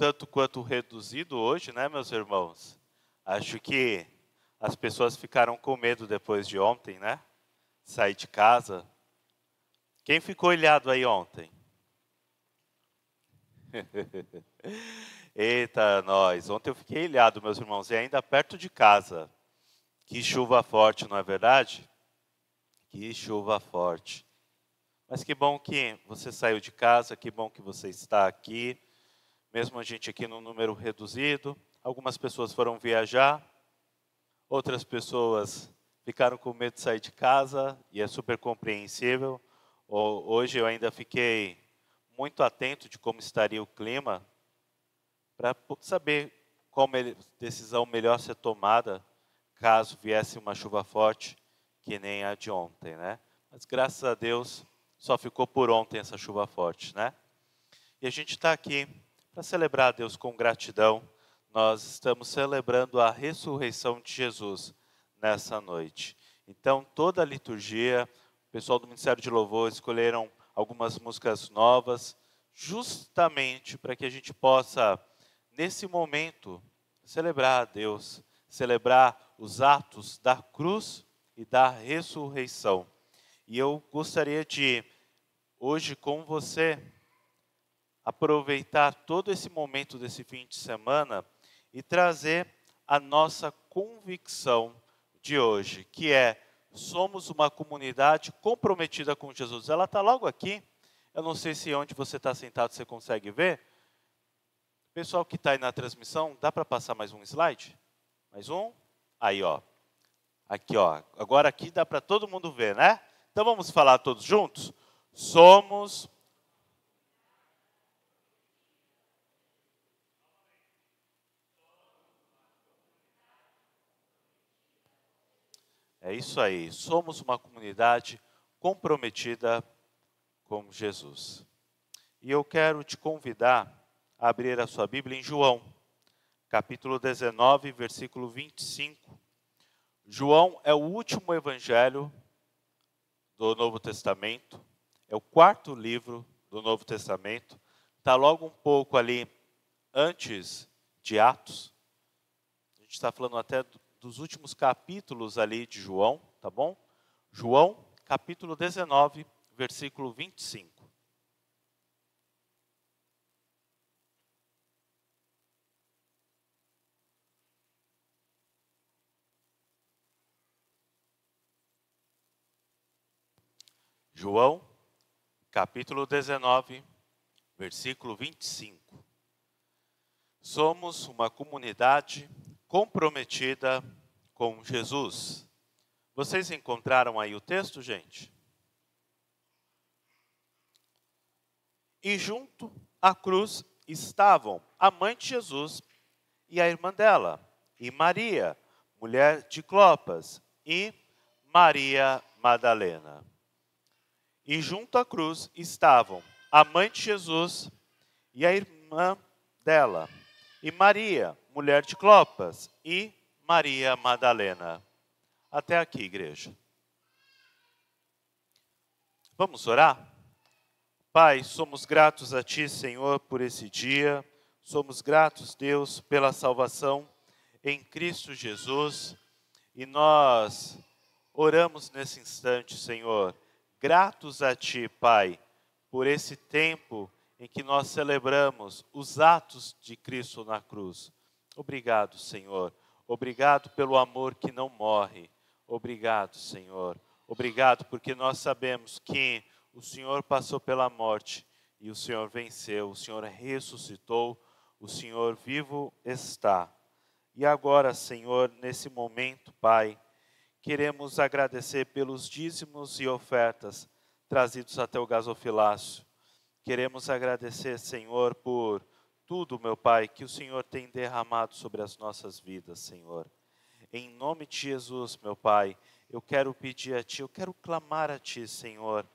tanto quanto reduzido hoje, né, meus irmãos? Acho que as pessoas ficaram com medo depois de ontem, né? Sair de casa. Quem ficou ilhado aí ontem? Eita, nós. Ontem eu fiquei ilhado, meus irmãos, e ainda perto de casa. Que chuva forte, não é verdade? Que chuva forte. Mas que bom que você saiu de casa, que bom que você está aqui. Mesmo a gente aqui num número reduzido. Algumas pessoas foram viajar, outras pessoas ficaram com medo de sair de casa, e é super compreensível. Hoje eu ainda fiquei muito atento de como estaria o clima, para saber qual decisão melhor ser tomada, caso viesse uma chuva forte, que nem a de ontem, né? Mas graças a Deus, só ficou por ontem essa chuva forte, né? E a gente está aqui para celebrar a Deus com gratidão. Nós estamos celebrando a ressurreição de Jesus nessa noite. Então, toda a liturgia, o pessoal do Ministério de Louvor escolheram algumas músicas novas, justamente para que a gente possa, nesse momento, celebrar a Deus, celebrar os atos da cruz e da ressurreição. E eu gostaria de, hoje com você, aproveitar todo esse momento desse fim de semana e trazer a nossa convicção de hoje, que é: somos uma comunidade comprometida com Jesus. Ela está logo aqui. Eu não sei se onde você está sentado você consegue ver. Pessoal que está aí na transmissão, dá para passar mais um slide? Mais um? Aí, ó. Aqui, ó. Agora aqui dá para todo mundo ver, né? Então vamos falar todos juntos? Somos... É isso aí, somos uma comunidade comprometida com Jesus. E eu quero te convidar a abrir a sua Bíblia em João, capítulo 19, versículo 25. João é o último evangelho do Novo Testamento, é o quarto livro do Novo Testamento, está logo um pouco ali antes de Atos. A gente está falando até dos últimos capítulos ali de João, tá bom? João, capítulo 19, versículo 25. João, capítulo 19, versículo 25. Somos uma comunidade comprometida com Jesus. Vocês encontraram aí o texto, gente? E junto à cruz estavam a mãe de Jesus e a irmã dela, e Maria, mulher de Clopas, e Maria Madalena. E junto à cruz estavam a mãe de Jesus e a irmã dela, e Maria, mulher de Clopas, e Maria Madalena. Até aqui, igreja. Vamos orar? Pai, somos gratos a Ti, Senhor, por esse dia. Somos gratos, Deus, pela salvação em Cristo Jesus. E nós oramos nesse instante, Senhor, gratos a Ti, Pai, por esse tempo em que nós celebramos os atos de Cristo na cruz. Obrigado, Senhor. Obrigado pelo amor que não morre. Obrigado, Senhor. Obrigado porque nós sabemos que o Senhor passou pela morte e o Senhor venceu. O Senhor ressuscitou. O Senhor vivo está. E agora, Senhor, nesse momento, Pai, queremos agradecer pelos dízimos e ofertas trazidos até o gasofilácio. Queremos agradecer, Senhor, por tudo, meu Pai, que o Senhor tem derramado sobre as nossas vidas, Senhor. Em nome de Jesus, meu Pai, eu quero pedir a Ti, eu quero clamar a Ti, Senhor,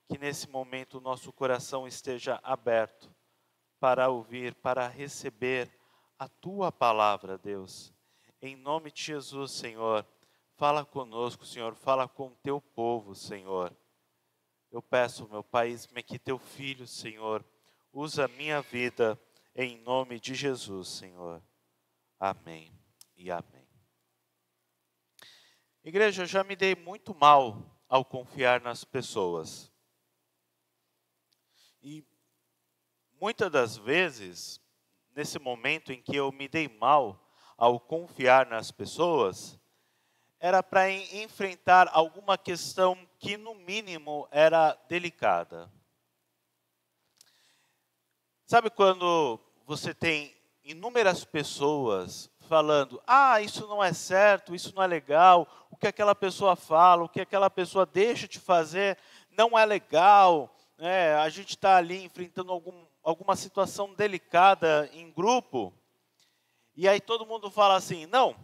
que nesse momento o nosso coração esteja aberto para ouvir, para receber a Tua palavra, Deus. Em nome de Jesus, Senhor, fala conosco, Senhor, fala com o Teu povo, Senhor. Eu peço, meu Pai, eis-me aqui Teu Filho, Senhor, usa a minha vida, em nome de Jesus, Senhor. Amém e amém. Igreja, eu já me dei muito mal ao confiar nas pessoas. E muitas das vezes, nesse momento em que eu me dei mal ao confiar nas pessoas, era para enfrentar alguma questão que, no mínimo, era delicada. Sabe quando você tem inúmeras pessoas falando, isso não é certo, isso não é legal, o que aquela pessoa fala, o que aquela pessoa deixa de fazer não é legal, né? A gente está ali enfrentando alguma situação delicada em grupo, e aí todo mundo fala assim, não,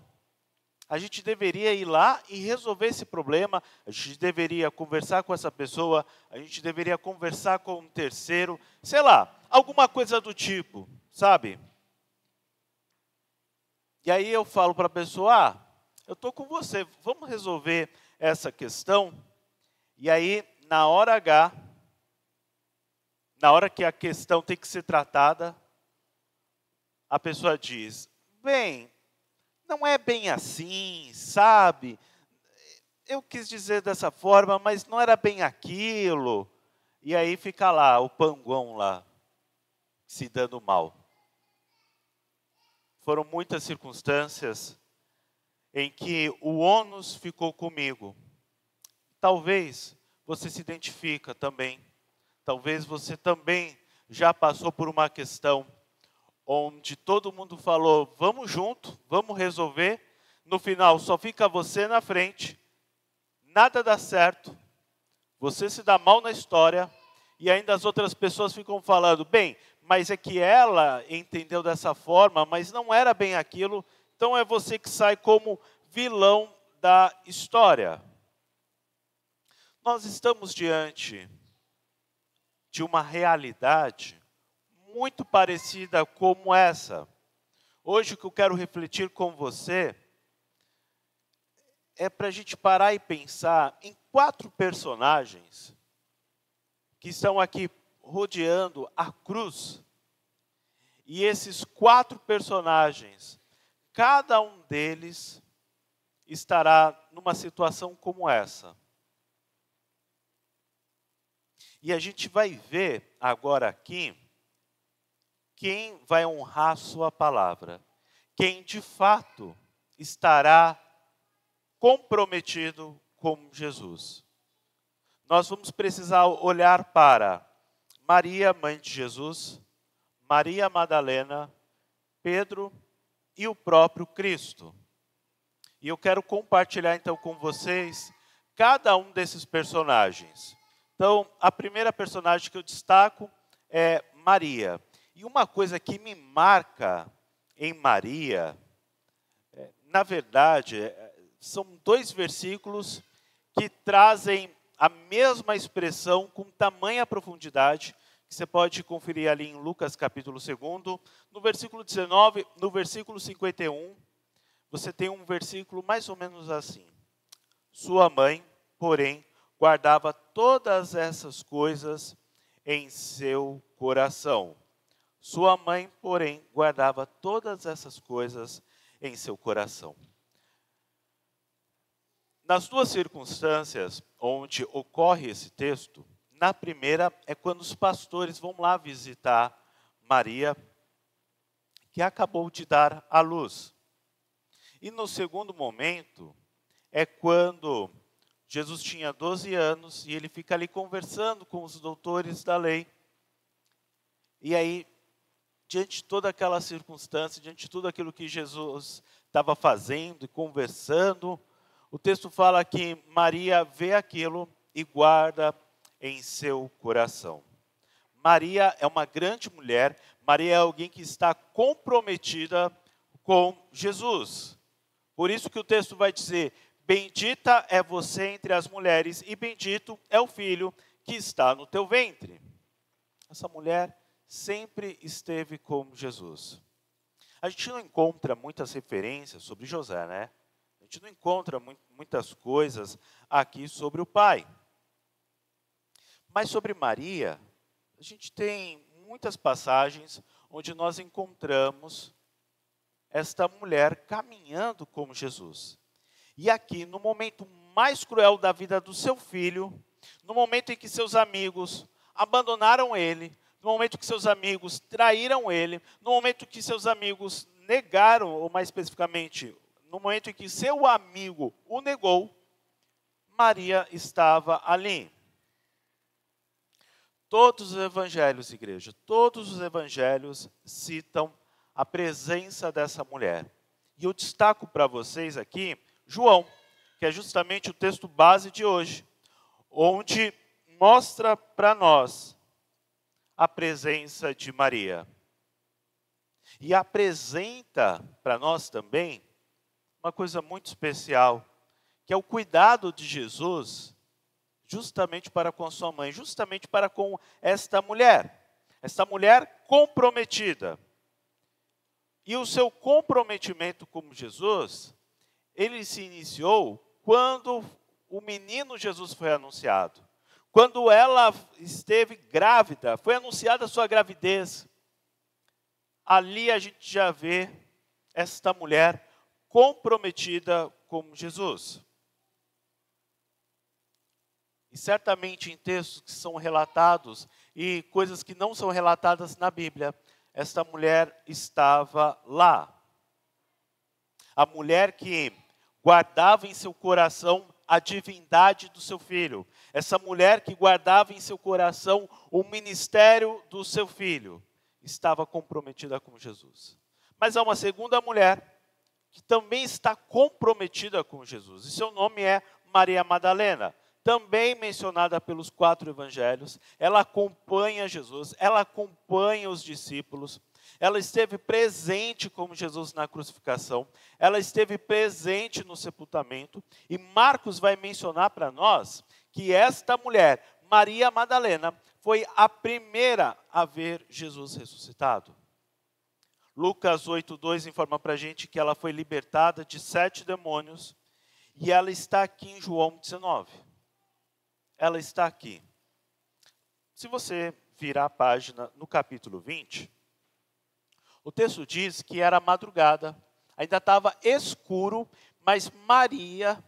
a gente deveria ir lá e resolver esse problema, a gente deveria conversar com essa pessoa, a gente deveria conversar com um terceiro, sei lá, alguma coisa do tipo, sabe? E aí eu falo para a pessoa, eu estou com você, vamos resolver essa questão? E aí, na hora H, na hora que a questão tem que ser tratada, a pessoa diz, bem, não é bem assim, sabe? Eu quis dizer dessa forma, mas não era bem aquilo. E aí fica lá, o panguão lá, se dando mal. Foram muitas circunstâncias em que o ônus ficou comigo. Talvez você se identifica também. Talvez você também já passou por uma questão onde todo mundo falou, vamos junto, vamos resolver. No final, só fica você na frente, nada dá certo, você se dá mal na história, e ainda as outras pessoas ficam falando, bem, mas é que ela entendeu dessa forma, mas não era bem aquilo, então é você que sai como vilão da história. Nós estamos diante de uma realidade muito parecida como essa. Hoje o que eu quero refletir com você é para a gente parar e pensar em 4 personagens que estão aqui rodeando a cruz. E esses 4 personagens, cada um deles estará numa situação como essa. E a gente vai ver agora aqui quem vai honrar sua palavra, quem de fato estará comprometido com Jesus. Nós vamos precisar olhar para Maria, mãe de Jesus, Maria Madalena, Pedro e o próprio Cristo. E eu quero compartilhar então com vocês cada um desses personagens. Então, a primeira personagem que eu destaco é Maria. E uma coisa que me marca em Maria, na verdade, são 2 versículos que trazem a mesma expressão com tamanha profundidade, que você pode conferir ali em Lucas capítulo 2, no versículo 19, no versículo 51, você tem um versículo mais ou menos assim. Sua mãe, porém, guardava todas essas coisas em seu coração. Sua mãe, porém, guardava todas essas coisas em seu coração. Nas 2 circunstâncias onde ocorre esse texto, na primeira é quando os pastores vão lá visitar Maria, que acabou de dar à luz. E no segundo momento é quando Jesus tinha 12 anos e ele fica ali conversando com os doutores da lei. E aí, diante de toda aquela circunstância, diante de tudo aquilo que Jesus estava fazendo e conversando, o texto fala que Maria vê aquilo e guarda em seu coração. Maria é uma grande mulher, Maria é alguém que está comprometida com Jesus. Por isso que o texto vai dizer, bendita é você entre as mulheres e bendito é o filho que está no teu ventre. Essa mulher sempre esteve com Jesus. A gente não encontra muitas referências sobre José, né? A gente não encontra muitas coisas aqui sobre o pai. Mas sobre Maria, a gente tem muitas passagens onde nós encontramos esta mulher caminhando com Jesus. E aqui, no momento mais cruel da vida do seu filho, no momento em que seus amigos abandonaram ele, no momento que seus amigos traíram ele, no momento que seus amigos negaram, ou mais especificamente, no momento em que seu amigo o negou, Maria estava ali. Todos os evangelhos, igreja, todos os evangelhos citam a presença dessa mulher. E eu destaco para vocês aqui João, que é justamente o texto base de hoje, onde mostra para nós a presença de Maria. E apresenta para nós também uma coisa muito especial, que é o cuidado de Jesus justamente para com sua mãe, justamente para com esta mulher comprometida. E o seu comprometimento com Jesus, ele se iniciou quando o menino Jesus foi anunciado. Quando ela esteve grávida, foi anunciada a sua gravidez. Ali a gente já vê esta mulher comprometida com Jesus. E certamente em textos que são relatados e coisas que não são relatadas na Bíblia, esta mulher estava lá. A mulher que guardava em seu coração a divindade do seu filho. Essa mulher que guardava em seu coração o ministério do seu filho. Estava comprometida com Jesus. Mas há uma segunda mulher que também está comprometida com Jesus. E seu nome é Maria Madalena. Também mencionada pelos 4 evangelhos, ela acompanha Jesus, ela acompanha os discípulos, ela esteve presente com Jesus na crucificação, ela esteve presente no sepultamento, e Marcos vai mencionar para nós que esta mulher, Maria Madalena, foi a primeira a ver Jesus ressuscitado. Lucas 8:2 informa para a gente que ela foi libertada de 7 demônios, e ela está aqui em João 19. Ela está aqui. Se você virar a página no capítulo 20, o texto diz que era madrugada, ainda estava escuro, mas Maria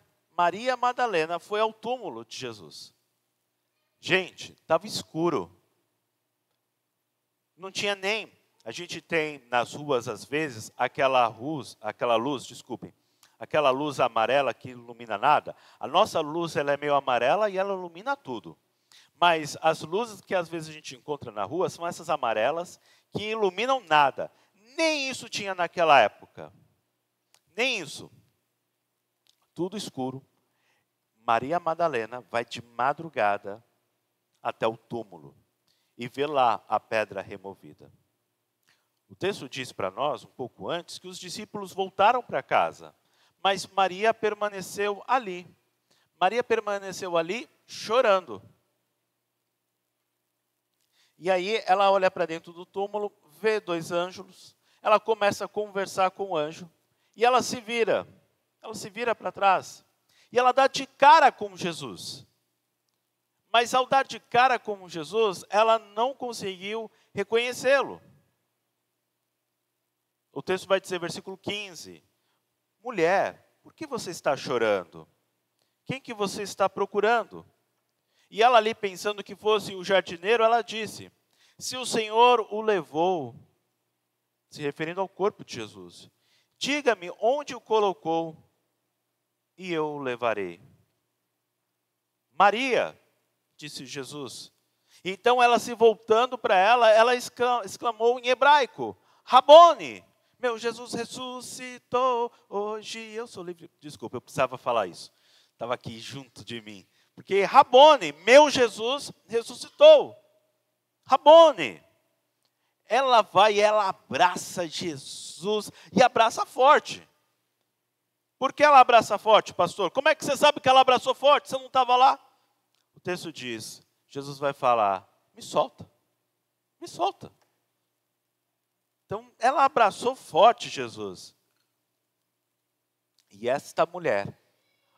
Madalena foi ao túmulo de Jesus. Gente, estava escuro. Não tinha nem, a gente tem nas ruas às vezes aquela luz amarela que ilumina nada. A nossa luz ela é meio amarela e ela ilumina tudo. Mas as luzes que às vezes a gente encontra na rua são essas amarelas que iluminam nada. Nem isso tinha naquela época. Nem isso. Tudo escuro. Maria Madalena vai de madrugada até o túmulo e vê lá a pedra removida. O texto diz para nós, um pouco antes, que os discípulos voltaram para casa. Mas Maria permaneceu ali. Maria permaneceu ali chorando. E aí ela olha para dentro do túmulo, vê 2 anjos. Ela começa a conversar com o anjo. E ela se vira. Ela se vira para trás. E ela dá de cara com Jesus. Mas ao dar de cara com Jesus, ela não conseguiu reconhecê-lo. O texto vai dizer, versículo 15... Mulher, por que você está chorando? Quem que você está procurando? E ela ali pensando que fosse o jardineiro, ela disse, se o Senhor o levou, se referindo ao corpo de Jesus, diga-me onde o colocou e eu o levarei. Maria, disse Jesus. Então ela se voltando para ela exclamou em hebraico, Rabone. Meu Jesus ressuscitou, hoje eu sou livre. Desculpa, eu precisava falar isso. Estava aqui junto de mim. Porque Rabone, meu Jesus ressuscitou. Rabone. Ela vai e ela abraça Jesus e abraça forte. Por que ela abraça forte, pastor? Como é que você sabe que ela abraçou forte? Você não estava lá? O texto diz, Jesus vai falar, me solta, me solta. Então, ela abraçou forte Jesus. E esta mulher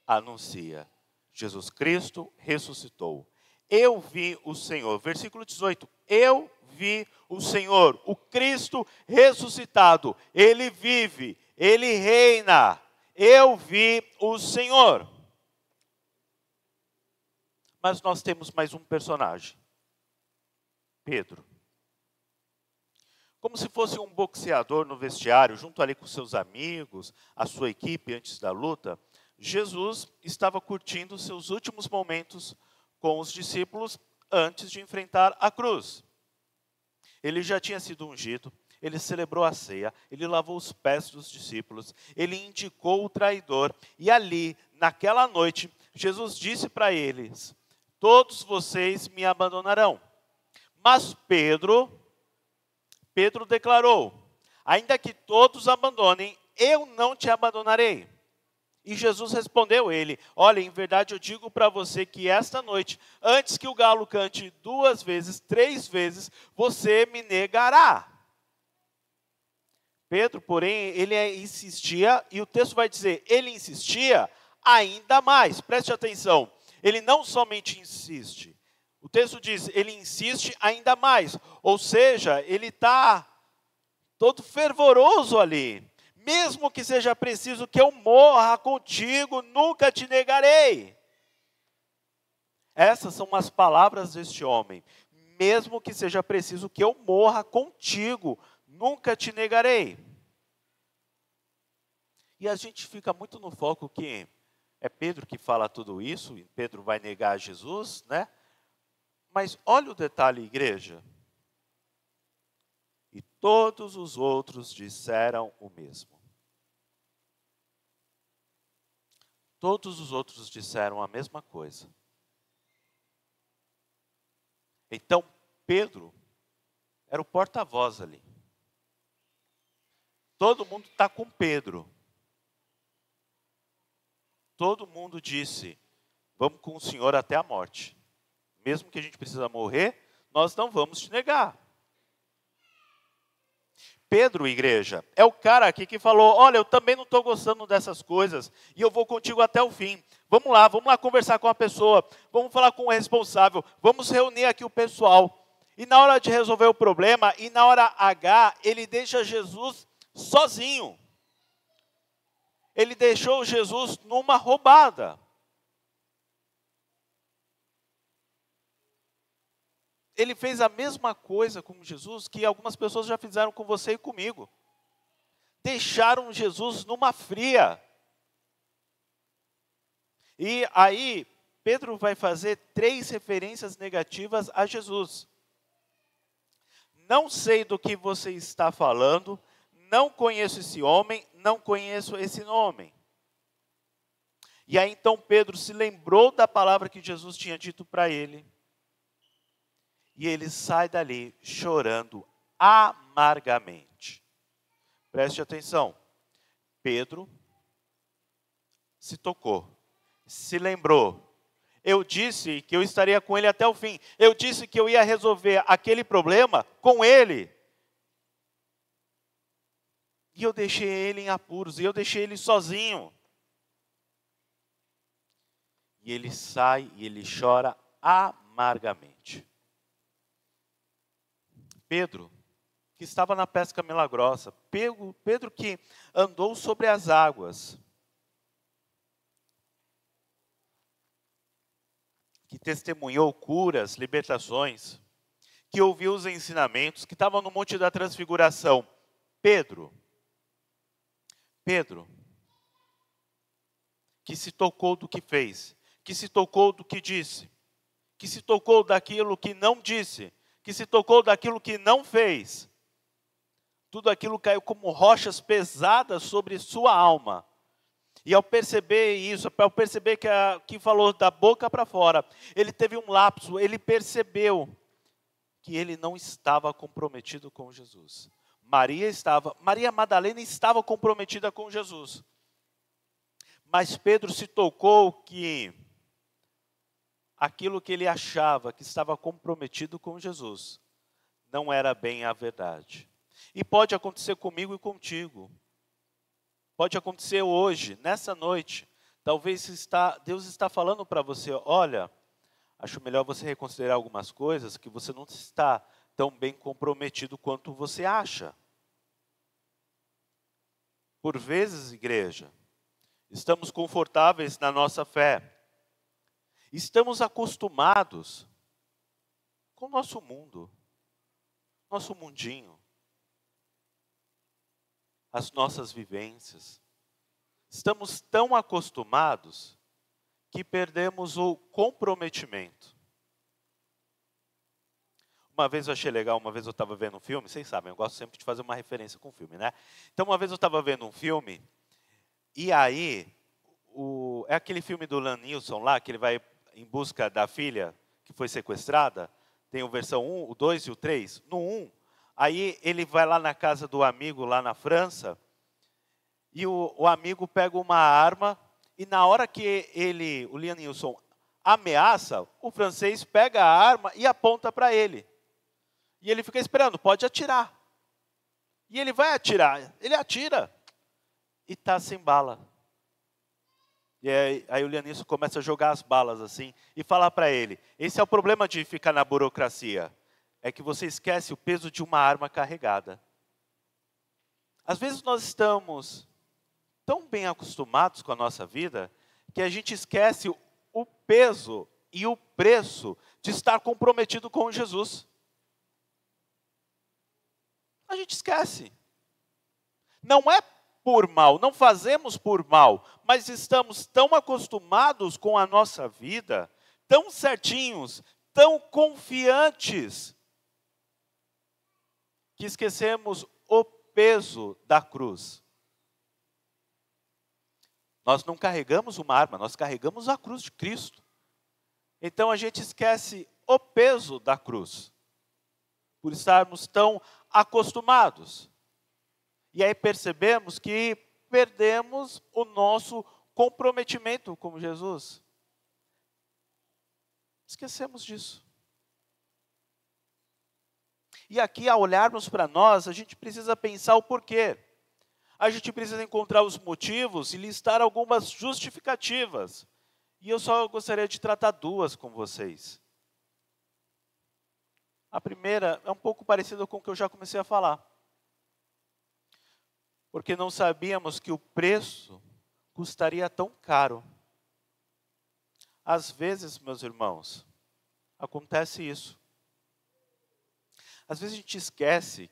anuncia, Jesus Cristo ressuscitou. Eu vi o Senhor. Versículo 18, eu vi o Senhor, o Cristo ressuscitado. Ele vive, ele reina. Eu vi o Senhor. Mas nós temos mais um personagem, Pedro. Como se fosse um boxeador no vestiário, junto ali com seus amigos, a sua equipe antes da luta, Jesus estava curtindo seus últimos momentos com os discípulos antes de enfrentar a cruz. Ele já tinha sido ungido, ele celebrou a ceia, ele lavou os pés dos discípulos, ele indicou o traidor, e ali, naquela noite, Jesus disse para eles: todos vocês me abandonarão. Mas Pedro declarou: ainda que todos abandonem, eu não te abandonarei. E Jesus respondeu ele: olha, em verdade eu digo para você que esta noite, antes que o galo cante 2 vezes, 3 vezes, você me negará. Pedro, porém, ele insistia, e o texto vai dizer, ele insistia ainda mais. Preste atenção, ele não somente insiste. O texto diz, ele insiste ainda mais. Ou seja, ele está todo fervoroso ali. Mesmo que seja preciso que eu morra contigo, nunca te negarei. Essas são as palavras deste homem. Mesmo que seja preciso que eu morra contigo, nunca te negarei. E a gente fica muito no foco que é Pedro que fala tudo isso, e Pedro vai negar Jesus, né? Mas olha o detalhe, igreja. E todos os outros disseram o mesmo. Todos os outros disseram a mesma coisa. Então, Pedro era o porta-voz ali. Todo mundo está com Pedro. Todo mundo disse, vamos com o Senhor até a morte. Mesmo que a gente precisa morrer, nós não vamos te negar. Pedro, igreja, é o cara aqui que falou, olha, eu também não estou gostando dessas coisas, e eu vou contigo até o fim. Vamos lá conversar com a pessoa, vamos falar com o responsável, vamos reunir aqui o pessoal. E na hora de resolver o problema, e na hora H, ele deixa Jesus sozinho. Ele deixou Jesus numa roubada. Ele fez a mesma coisa com Jesus que algumas pessoas já fizeram com você e comigo. Deixaram Jesus numa fria. E aí, Pedro vai fazer 3 referências negativas a Jesus. Não sei do que você está falando, não conheço esse homem, não conheço esse nome. E aí então Pedro se lembrou da palavra que Jesus tinha dito para ele. E ele sai dali chorando amargamente. Preste atenção. Pedro se tocou, se lembrou. Eu disse que eu estaria com ele até o fim. Eu disse que eu ia resolver aquele problema com ele. E eu deixei ele em apuros, e eu deixei ele sozinho. E ele sai e ele chora amargamente. Pedro, que estava na pesca milagrosa, Pedro que andou sobre as águas, que testemunhou curas, libertações, que ouviu os ensinamentos, que estava no Monte da Transfiguração. Pedro, que se tocou do que fez, que se tocou do que disse, que se tocou daquilo que não disse, que se tocou daquilo que não fez. Tudo aquilo caiu como rochas pesadas sobre sua alma. E ao perceber isso, ao perceber que falou da boca para fora, ele teve um lapso, ele percebeu que ele não estava comprometido com Jesus. Maria Madalena estava comprometida com Jesus. Mas Pedro se tocou que aquilo que ele achava que estava comprometido com Jesus não era bem a verdade. E pode acontecer comigo e contigo. Pode acontecer hoje, nessa noite. Talvez Deus está falando para você, olha, acho melhor você reconsiderar algumas coisas que você não está tão bem comprometido quanto você acha. Por vezes, igreja, estamos confortáveis na nossa fé. Estamos acostumados com o nosso mundo, nosso mundinho, as nossas vivências. Estamos tão acostumados que perdemos o comprometimento. Uma vez eu achei legal, uma vez eu estava vendo um filme, vocês sabem, eu gosto sempre de fazer uma referência com filme, né? Então uma vez eu estava vendo um filme, e aí, é aquele filme do Liam Neeson lá, que ele vai em busca da filha que foi sequestrada, tem a versão 1, o 2 e o 3. No 1, aí ele vai lá na casa do amigo lá na França, e o amigo pega uma arma, e na hora que o Liam Neeson ameaça, o francês pega a arma e aponta para ele. E ele fica esperando, pode atirar. E ele vai atirar, ele atira, e está sem bala. E aí o Liam Neeson começa a jogar as balas assim, e falar para ele, esse é o problema de ficar na burocracia, é que você esquece o peso de uma arma carregada. Às vezes nós estamos tão bem acostumados com a nossa vida, que a gente esquece o peso e o preço de estar comprometido com Jesus. A gente esquece. Não é por mal, não fazemos por mal, mas estamos tão acostumados com a nossa vida, tão certinhos, tão confiantes, que esquecemos o peso da cruz. Nós não carregamos uma arma, nós carregamos a cruz de Cristo. Então a gente esquece o peso da cruz, por estarmos tão acostumados. E aí percebemos que perdemos o nosso comprometimento com Jesus. Esquecemos disso. E aqui, ao olharmos para nós, a gente precisa pensar o porquê. A gente precisa encontrar os motivos e listar algumas justificativas. E eu só gostaria de tratar duas com vocês. A primeira é um pouco parecida com o que eu já comecei a falar. Porque não sabíamos que o preço custaria tão caro. Às vezes, meus irmãos, acontece isso. Às vezes a gente esquece,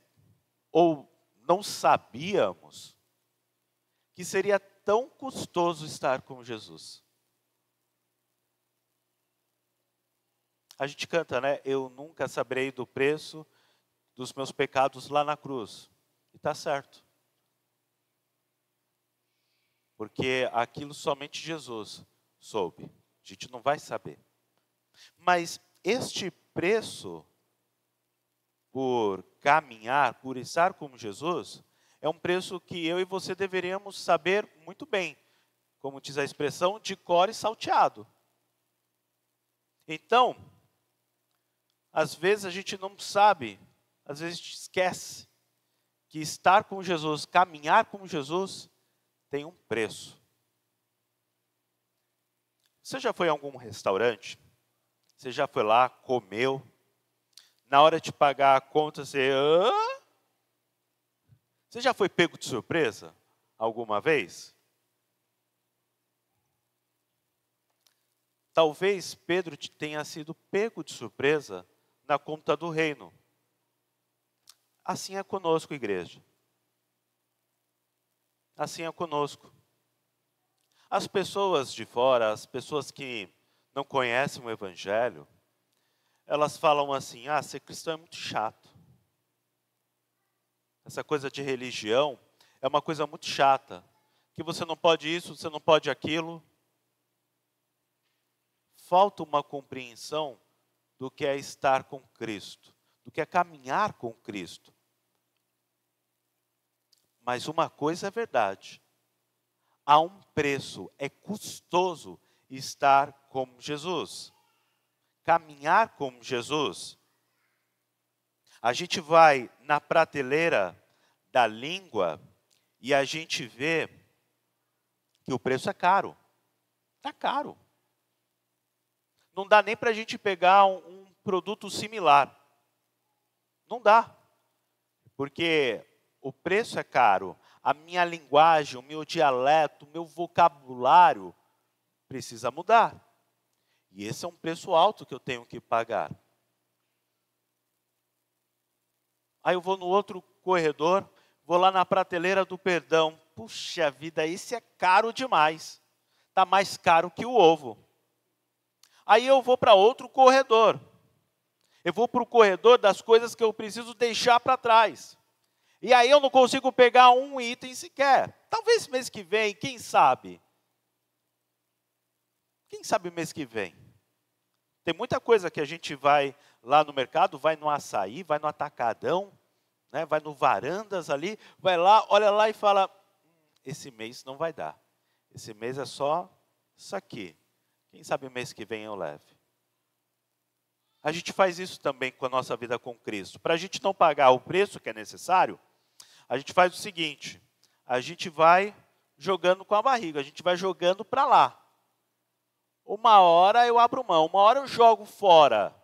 ou não sabíamos, que seria tão custoso estar com Jesus. A gente canta, né? Eu nunca saberei do preço dos meus pecados lá na cruz. E está certo. Porque aquilo somente Jesus soube. A gente não vai saber. Mas este preço por caminhar, por estar com Jesus, é um preço que eu e você deveríamos saber muito bem. Como diz a expressão, de cor e salteado. Então, às vezes a gente não sabe, às vezes a gente esquece que estar com Jesus, caminhar com Jesus, tem um preço. Você já foi a algum restaurante? Você já foi lá, comeu? Na hora de pagar a conta, você... Hã? Você já foi pego de surpresa alguma vez? Talvez Pedro tenha sido pego de surpresa na conta do reino. Assim é conosco, igreja. Assim é conosco. As pessoas de fora, as pessoas que não conhecem o Evangelho, elas falam assim, ser cristão é muito chato. Essa coisa de religião é uma coisa muito chata. Que você não pode isso, você não pode aquilo. Falta uma compreensão do que é estar com Cristo, do que é caminhar com Cristo. Mas uma coisa é verdade, há um preço, é custoso estar com Jesus, caminhar com Jesus. A gente vai na prateleira da língua e a gente vê que o preço é caro, está caro. Não dá nem para a gente pegar um produto similar. Não dá, porque o preço é caro. A minha linguagem, o meu dialeto, o meu vocabulário precisa mudar. E esse é um preço alto que eu tenho que pagar. Aí eu vou no outro corredor, vou lá na prateleira do perdão. Puxa vida, esse é caro demais. Está mais caro que o ovo. Aí eu vou para outro corredor. Eu vou para o corredor das coisas que eu preciso deixar para trás. E aí eu não consigo pegar um item sequer. Talvez mês que vem, quem sabe? Quem sabe mês que vem? Tem muita coisa que a gente vai lá no mercado, vai no Açaí, vai no Atacadão, né, vai no Varandas ali, vai lá, olha lá e fala, esse mês não vai dar. Esse mês é só isso aqui. Quem sabe mês que vem eu leve. A gente faz isso também com a nossa vida com Cristo. Para a gente não pagar o preço que é necessário, a gente faz o seguinte, a gente vai jogando com a barriga, a gente vai jogando para lá. Uma hora eu abro mão, uma hora eu jogo fora.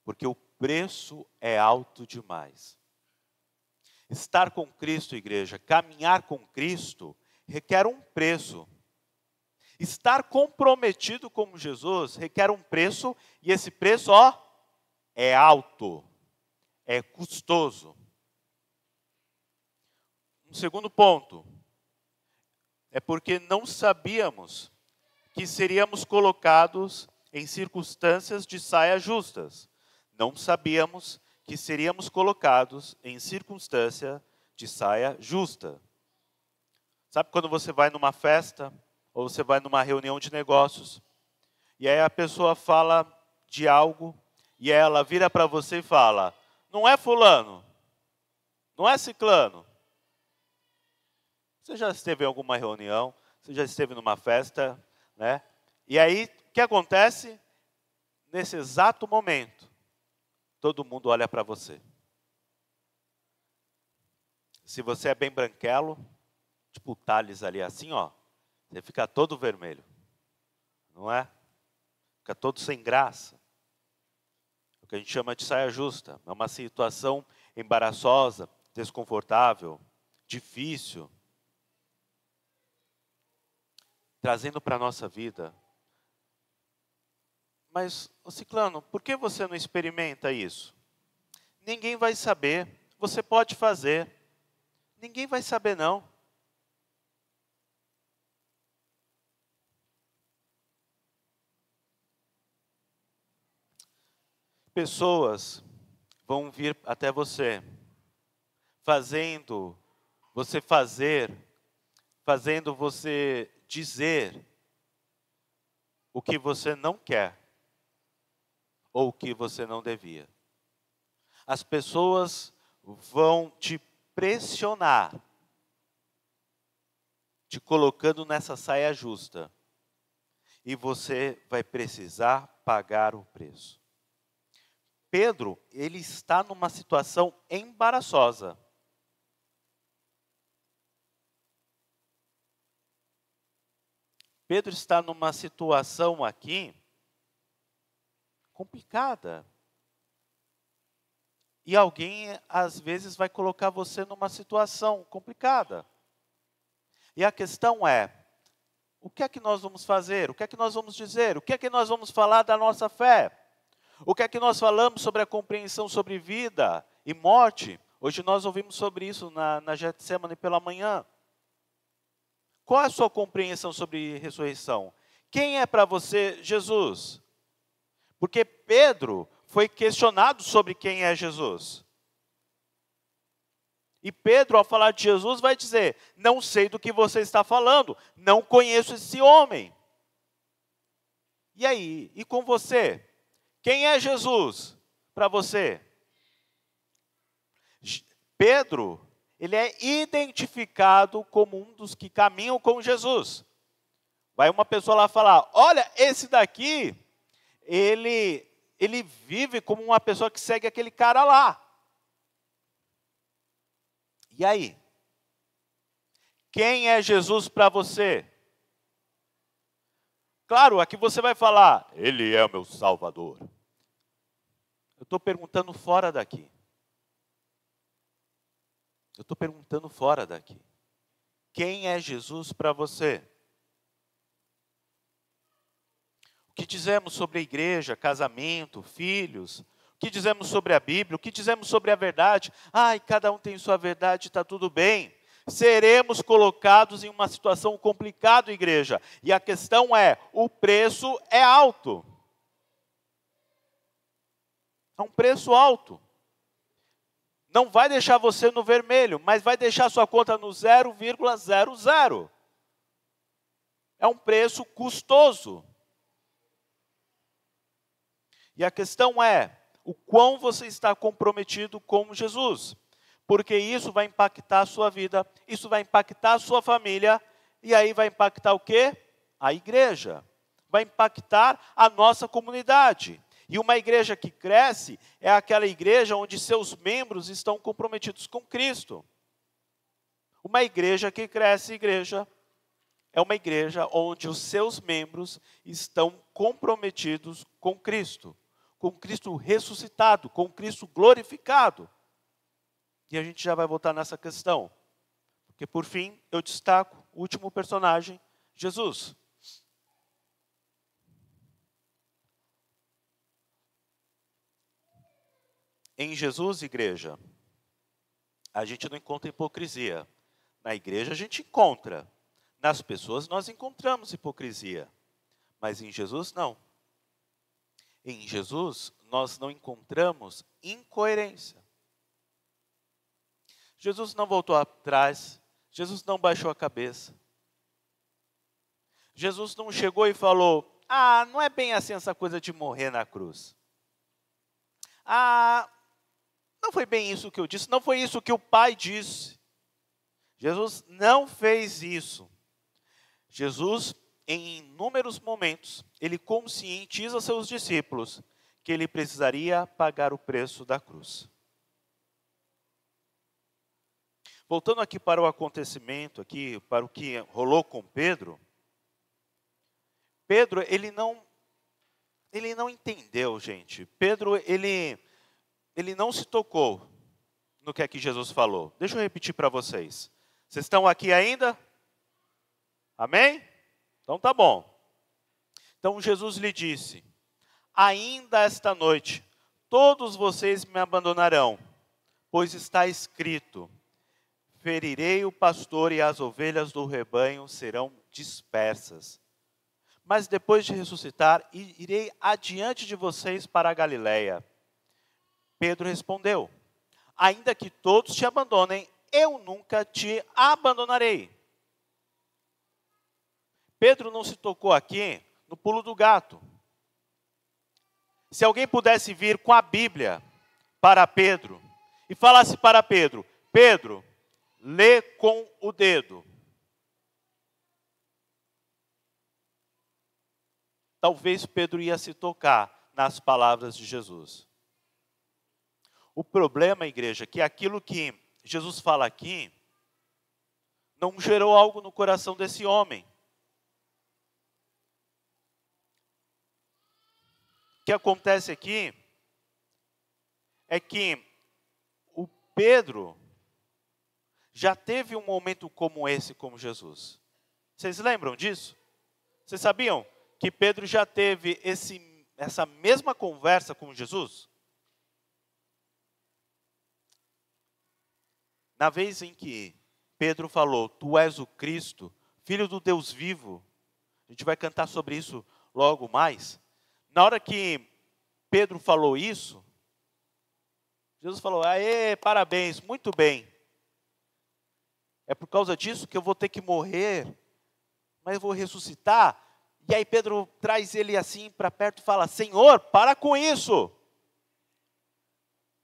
Porque o preço é alto demais. Estar com Cristo, igreja, caminhar com Cristo, requer um preço. Estar comprometido com Jesus requer um preço, e esse preço, é alto, é custoso. Um segundo ponto, é porque não sabíamos que seríamos colocados em circunstâncias de saias justas. Não sabíamos que seríamos colocados em circunstância de saia justa. Sabe quando você vai numa festa, ou você vai numa reunião de negócios, e aí a pessoa fala de algo, e ela vira para você e fala, não é fulano, não é ciclano. Você já esteve em alguma reunião, você já esteve numa festa, né? E aí, o que acontece? Nesse exato momento, todo mundo olha para você. Se você é bem branquelo, tipo o Thales ali assim, você fica todo vermelho. Não é? Fica todo sem graça. O que a gente chama de saia justa. É uma situação embaraçosa, desconfortável, difícil. Trazendo para a nossa vida. Mas, ciclano, por que você não experimenta isso? Ninguém vai saber. Você pode fazer. Ninguém vai saber, não. Pessoas vão vir até você, fazendo você dizer o que você não quer, ou o que você não devia. As pessoas vão te pressionar, te colocando nessa saia justa, e você vai precisar pagar o preço. Pedro, ele está numa situação embaraçosa. Pedro está numa situação aqui complicada. E alguém, às vezes, vai colocar você numa situação complicada. E a questão é, o que é que nós vamos fazer? O que é que nós vamos dizer? O que é que nós vamos falar da nossa fé? O que é que nós falamos sobre a compreensão sobre vida e morte? Hoje nós ouvimos sobre isso na Getsemane pela manhã. Qual é a sua compreensão sobre ressurreição? Quem é para você Jesus? Porque Pedro foi questionado sobre quem é Jesus. E Pedro, ao falar de Jesus, vai dizer, não sei do que você está falando, não conheço esse homem. E aí, e com você? Quem é Jesus para você? Pedro, ele é identificado como um dos que caminham com Jesus. Vai uma pessoa lá falar, olha, esse daqui, ele vive como uma pessoa que segue aquele cara lá. E aí? Quem é Jesus para você? Claro, aqui você vai falar, Ele é o meu Salvador. Eu estou perguntando fora daqui. Eu estou perguntando fora daqui. Quem é Jesus para você? O que dizemos sobre a igreja, casamento, filhos? O que dizemos sobre a Bíblia? O que dizemos sobre a verdade? Ai, cada um tem sua verdade, está tudo bem. Seremos colocados em uma situação complicada, igreja. E a questão é, o preço é alto. É um preço alto. Não vai deixar você no vermelho, mas vai deixar sua conta no 0,00. É um preço custoso. E a questão é, o quão você está comprometido com Jesus. Porque isso vai impactar a sua vida, isso vai impactar a sua família, e aí vai impactar o quê? A igreja. Vai impactar a nossa comunidade. E uma igreja que cresce é aquela igreja onde seus membros estão comprometidos com Cristo. Uma igreja que cresce, igreja, é uma igreja onde os seus membros estão comprometidos com Cristo ressuscitado, com Cristo glorificado. E a gente já vai voltar nessa questão. Porque, por fim, eu destaco o último personagem, Jesus. Em Jesus, igreja, a gente não encontra hipocrisia. Na igreja a gente encontra. Nas pessoas nós encontramos hipocrisia. Mas em Jesus, não. Em Jesus, nós não encontramos incoerência. Jesus não voltou atrás. Jesus não baixou a cabeça. Jesus não chegou e falou, não é bem assim essa coisa de morrer na cruz. Não foi bem isso que eu disse, não foi isso que o Pai disse. Jesus não fez isso. Jesus, em inúmeros momentos, ele conscientiza seus discípulos que ele precisaria pagar o preço da cruz. Voltando aqui para o acontecimento, aqui, para o que rolou com Pedro. Pedro, ele não entendeu, gente. Pedro, ele não se tocou no que aqui Jesus falou. Deixa eu repetir para vocês. Vocês estão aqui ainda? Amém? Então tá bom. Então Jesus lhe disse, ainda esta noite, todos vocês me abandonarão, pois está escrito, ferirei o pastor e as ovelhas do rebanho serão dispersas. Mas depois de ressuscitar, irei adiante de vocês para a Galileia. Pedro respondeu, ainda que todos te abandonem, eu nunca te abandonarei. Pedro não se tocou aqui no pulo do gato. Se alguém pudesse vir com a Bíblia para Pedro e falasse para Pedro, Pedro, lê com o dedo. Talvez Pedro ia se tocar nas palavras de Jesus. O problema, igreja, é que aquilo que Jesus fala aqui não gerou algo no coração desse homem. O que acontece aqui é que o Pedro já teve um momento como esse com Jesus. Vocês lembram disso? Vocês sabiam que Pedro já teve essa mesma conversa com Jesus? Na vez em que Pedro falou, tu és o Cristo, Filho do Deus vivo, a gente vai cantar sobre isso logo mais. Na hora que Pedro falou isso, Jesus falou, aê, parabéns, muito bem. É por causa disso que eu vou ter que morrer, mas eu vou ressuscitar. E aí Pedro traz ele assim para perto e fala, Senhor, para com isso.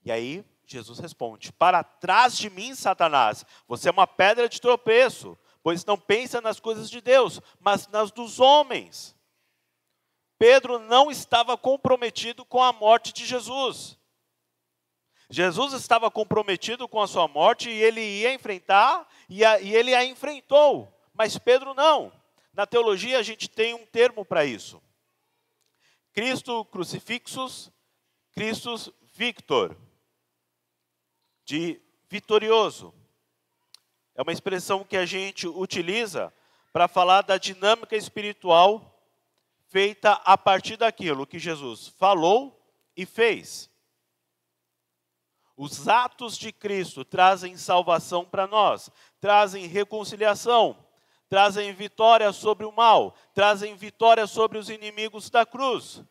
E aí Jesus responde, para trás de mim, Satanás, você é uma pedra de tropeço, pois não pensa nas coisas de Deus, mas nas dos homens. Pedro não estava comprometido com a morte de Jesus. Jesus estava comprometido com a sua morte e ele ia enfrentar, e ele a enfrentou. Mas Pedro não. Na teologia a gente tem um termo para isso. Cristo crucifixus, Christus victor, de vitorioso. É uma expressão que a gente utiliza para falar da dinâmica espiritual feita a partir daquilo que Jesus falou e fez. Os atos de Cristo trazem salvação para nós, trazem reconciliação, trazem vitória sobre o mal, trazem vitória sobre os inimigos da cruz.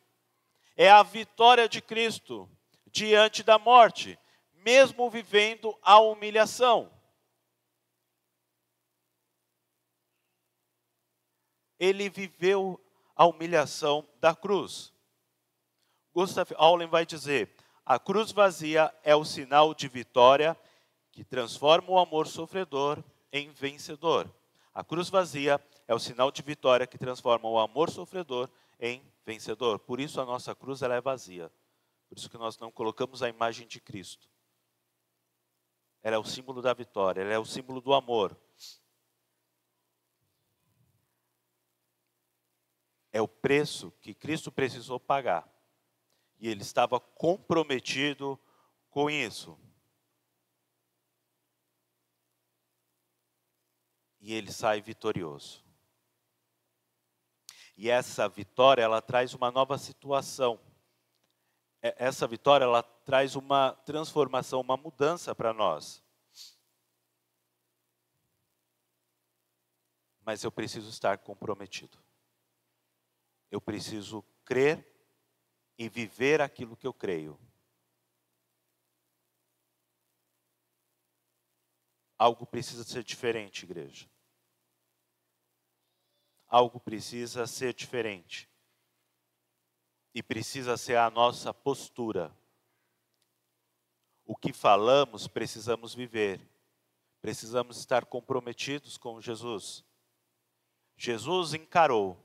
É a vitória de Cristo diante da morte, mesmo vivendo a humilhação. Ele viveu a humilhação da cruz. Gustav Aulen vai dizer: a cruz vazia é o sinal de vitória que transforma o amor sofredor em vencedor. A cruz vazia é o sinal de vitória que transforma o amor sofredor em vencedor. Por isso a nossa cruz ela é vazia. Por isso que nós não colocamos a imagem de Cristo. Ela é o símbolo da vitória, ela é o símbolo do amor. É o preço que Cristo precisou pagar. E ele estava comprometido com isso. E ele sai vitorioso. E essa vitória, ela traz uma nova situação. Essa vitória, ela traz uma transformação, uma mudança para nós. Mas eu preciso estar comprometido. Eu preciso crer e viver aquilo que eu creio. Algo precisa ser diferente, igreja. Algo precisa ser diferente. E precisa ser a nossa postura. O que falamos, precisamos viver. Precisamos estar comprometidos com Jesus. Jesus encarou.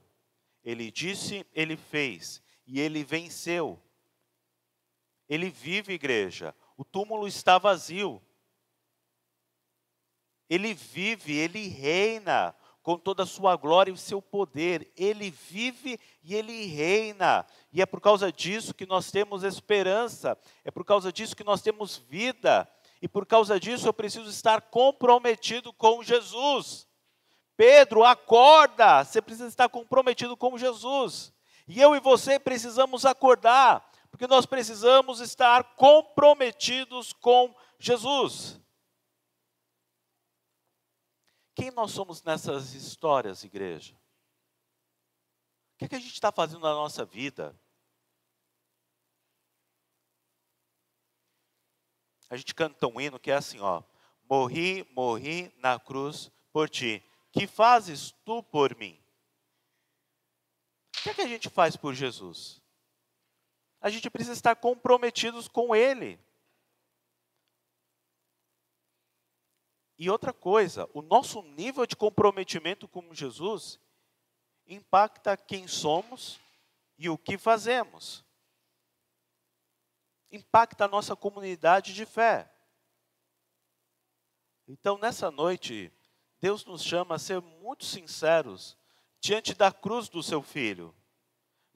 Ele disse, ele fez. E ele venceu. Ele vive, igreja. O túmulo está vazio. Ele vive, ele reina com toda a sua glória e o seu poder. Ele vive e ele reina. E é por causa disso que nós temos esperança. É por causa disso que nós temos vida. E por causa disso eu preciso estar comprometido com Jesus. Pedro, acorda! Você precisa estar comprometido com Jesus. E eu e você precisamos acordar, porque nós precisamos estar comprometidos com Jesus. Quem nós somos nessas histórias, igreja? O que é que a gente está fazendo na nossa vida? A gente canta um hino que é assim, ó. Morri na cruz por ti. Que fazes tu por mim? O que é que a gente faz por Jesus? A gente precisa estar comprometidos com Ele. E outra coisa, o nosso nível de comprometimento com Jesus impacta quem somos e o que fazemos. Impacta a nossa comunidade de fé. Então, nessa noite, Deus nos chama a ser muito sinceros diante da cruz do seu Filho,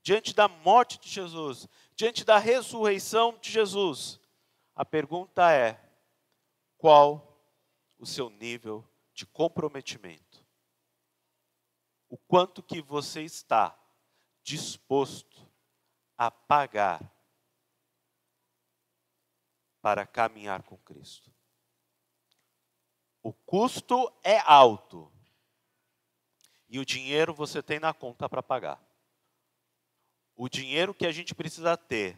diante da morte de Jesus, diante da ressurreição de Jesus. A pergunta é: qual o seu nível de comprometimento? O quanto que você está disposto a pagar para caminhar com Cristo? O custo é alto. E o dinheiro você tem na conta para pagar. O dinheiro que a gente precisa ter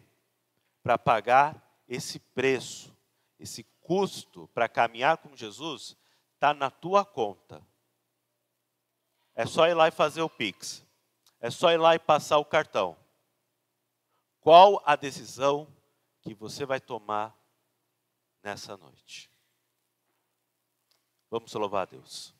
para pagar esse preço, esse custo para caminhar com Jesus, está na tua conta. É só ir lá e fazer o Pix. É só ir lá e passar o cartão. Qual a decisão que você vai tomar nessa noite? Vamos louvar a Deus.